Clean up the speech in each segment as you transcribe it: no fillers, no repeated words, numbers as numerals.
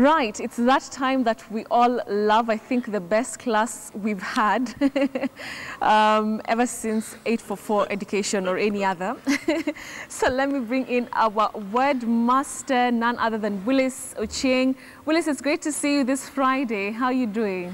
Right, it's that time that we all love. I think the best class we've had ever since 844 education or any other. So let me bring in our word master, none other than Willis Ochieng. Willis, it's great to see you this Friday. How are you doing?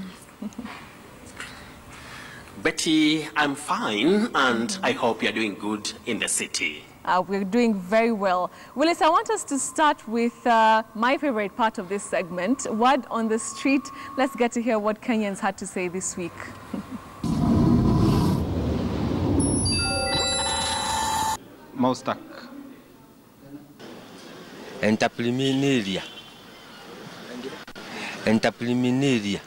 Betty, I'm fine, and I hope you're doing good in the city. We're doing very well. Willis, I want us to start with my favorite part of this segment, Word on the Street. Let's get to hear what Kenyans had to say this week. Mostak. Entrepreneuria. Entrepreneuria.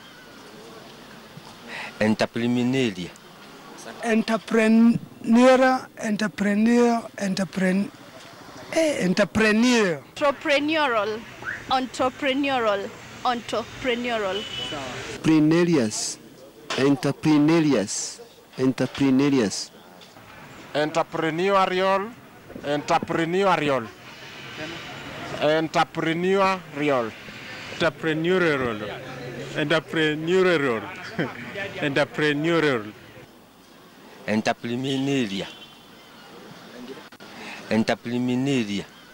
Entrepreneuria. Entrepreneur. Entrepreneurial. Prenarius. Entreprenarius. Entreprenarius. Entrepreneurial. Entrepreneurial. Entrepreneurial. Entrepreneurial. Entrepreneurial. Entrepreneurial. Entrepreneuria. Entrepreneuria.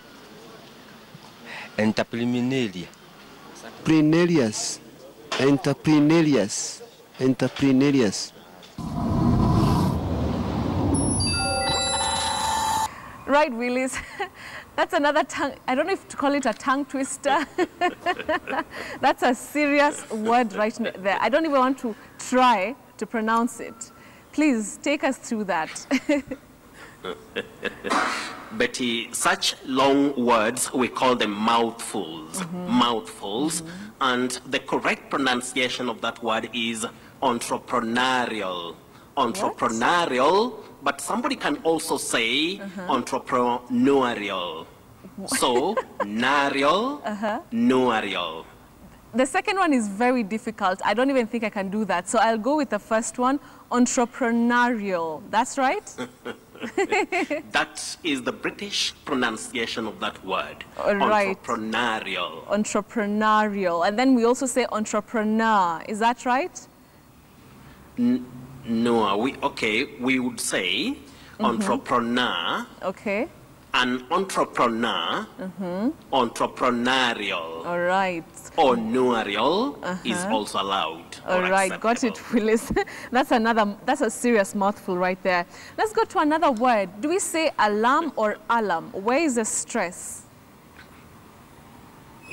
Entrepreneuria. Prenarius. Entreprenarius. Entreprenarius. Right, Willis. That's another tongue. I don't know if to call it a tongue twister. That's a serious word right there. I don't even want to try to pronounce it. Please take us through that. Betty, such long words, we call them mouthfuls. Mouthfuls. And the correct pronunciation of that word is entrepreneurial. Entrepreneurial, but somebody can also say entrepreneurial. So, narial, neurial. The second one is very difficult. I don't even think I can do that. So I'll go with the first one, entrepreneurial. That's right? That is the British pronunciation of that word. Right. Entrepreneurial. Entrepreneurial. And then we also say entrepreneur. Is that right? No, we would say entrepreneur. Okay. An entrepreneur, entrepreneurial. All right. Or neurial is also allowed. All right, got it, Willis. That's a serious mouthful right there. Let's go to another word. Do we say alarm or alarm? Where is the stress?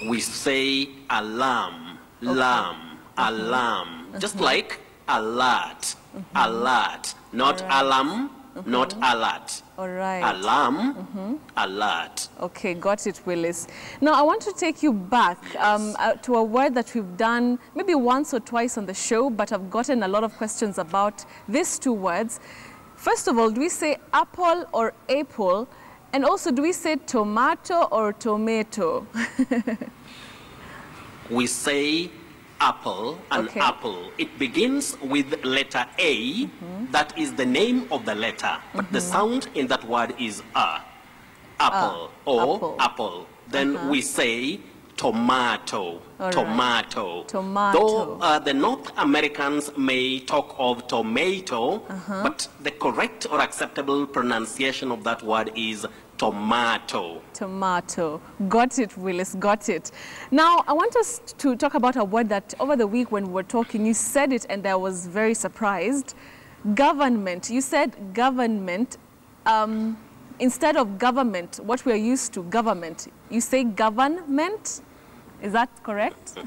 We say alarm, lam, alarm. Just like alert, alert. Not alarm, not alert. All right. Alarm, alert. Okay, got it, Willis. Now, I want to take you back to a word that we've done maybe once or twice on the show, but I've gotten a lot of questions about these two words. First of all, do we say apple or apple? And also, do we say tomato or tomato? We say apple and apple. It begins with letter A. That is the name of the letter. But the sound in that word is a. Apple or apple. Then we say tomato. Tomato. Tomato. Though the North Americans may talk of tomato, but the correct or acceptable pronunciation of that word is tomato. Tomato. Got it, Willis, got it. Now, I want us to talk about a word that over the week when we were talking, you said it and I was very surprised. Government. You said government. Instead of government, what we are used to, government. You say government. Is that correct?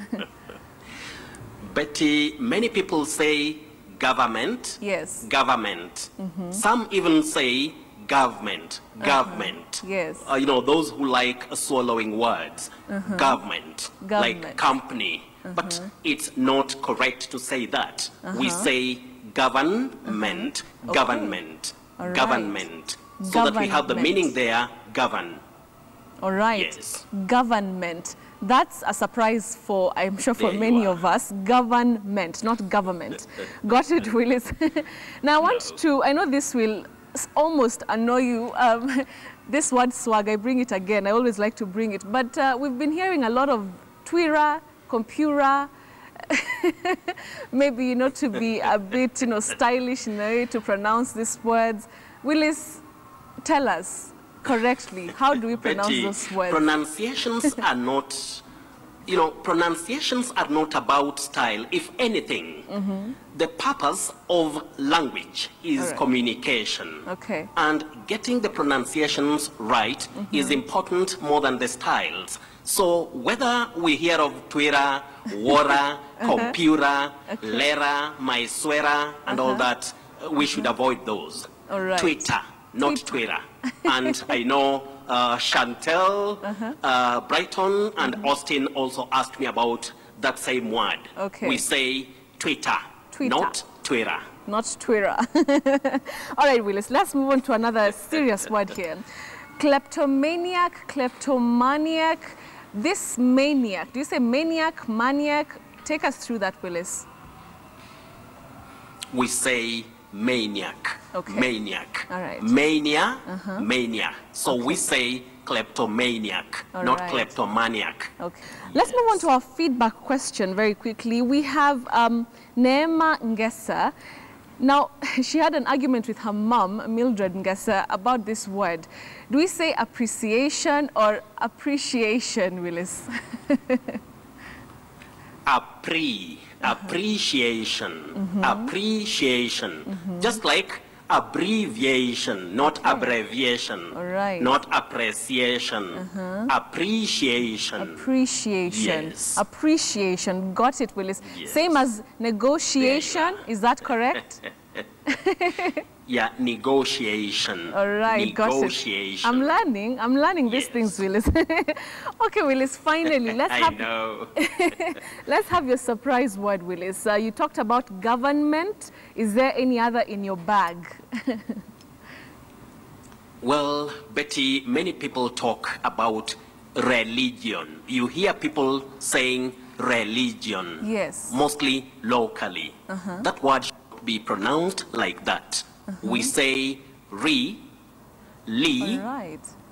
Betty, many people say government. Yes. Government. Some even say government. Government. Yes. You know, those who like swallowing words. Government. Like company. But it's not correct to say that. We say government. Government. Right. Government. So that we have the meaning there, govern. All right. Yes. Government. That's a surprise for, I'm sure, for many of us. Government, not government. Got it, Willis? Now, I know this will almost annoy you. This word swag, I bring it again. I always like to bring it. But we've been hearing a lot of Twitter, computer. Maybe, to be a bit, stylish in a way to pronounce these words. Willis, tell us correctly, how do we pronounce Betty, those words? pronunciations are not, pronunciations are not about style. If anything, the purpose of language is communication. Okay. And getting the pronunciations right is important more than the styles. So whether we hear of Twitter, Wara, computer, Lera, Maiswera, and all that, we should avoid those. All right. Twitter, not Twitter. And I know Chantel, Brighton, and Austin also asked me about that same word. Okay. We say Twitter, not Twitter. Not Twitter. All right, Willis, let's move on to another serious word here. Kleptomaniac, kleptomaniac. This maniac, do you say maniac, maniac? Take us through that, Willis. We say maniac. Okay. Maniac. All right. Mania, mania. So we say kleptomaniac, not kleptomaniac. Okay. Let's move on to our feedback question very quickly. We have Neema Ngesa. Now, she had an argument with her mom, Mildred Ngesa, about this word. Do we say appreciation or appreciation, Willis? Appreciation. Appreciation. Just like abbreviation, not abbreviation. All right. Not appreciation. Appreciation. Appreciation. Yes. Appreciation. Got it, Willis. Yes. Same as negotiation. Is that correct? Yeah, negotiation. All right, negotiation. got it. I'm learning these things, Willis. Okay, Willis, finally, let's let's have your surprise word, Willis. You talked about government. Is there any other in your bag? Well, Betty, many people talk about religion. You hear people saying religion. Yes. Mostly locally. That word should be pronounced like that. We say re, li,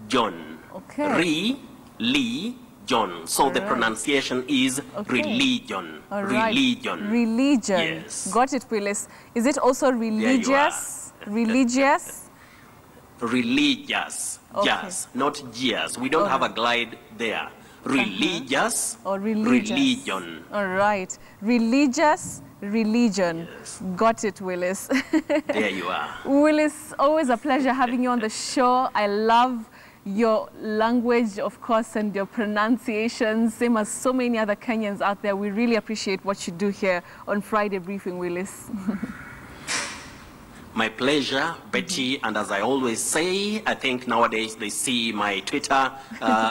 John. Okay. Re, John. So the pronunciation is religion. Religion. Religion. Yes. Got it, Willis. Is it also religious? Religious? Religious. Yes, not yes. We don't have a glide there. Religious or religious. Religion. All right. Religious religion. Yes. Got it, Willis. There you are. Willis, always a pleasure having you on the show. I love your language, of course, and your pronunciations, same as so many other Kenyans out there. We really appreciate what you do here on Friday Briefing, Willis. My pleasure, Betty, and as I always say, I think nowadays they see my Twitter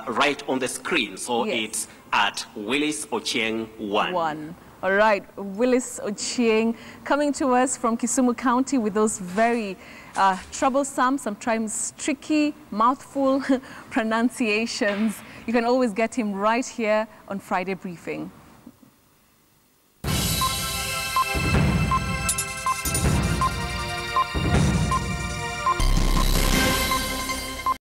right on the screen, so it's at Willis Ochieng 1. All right, Willis Ochieng coming to us from Kisumu County with those very troublesome, sometimes tricky, mouthful pronunciations. You can always get him right here on Friday Briefing.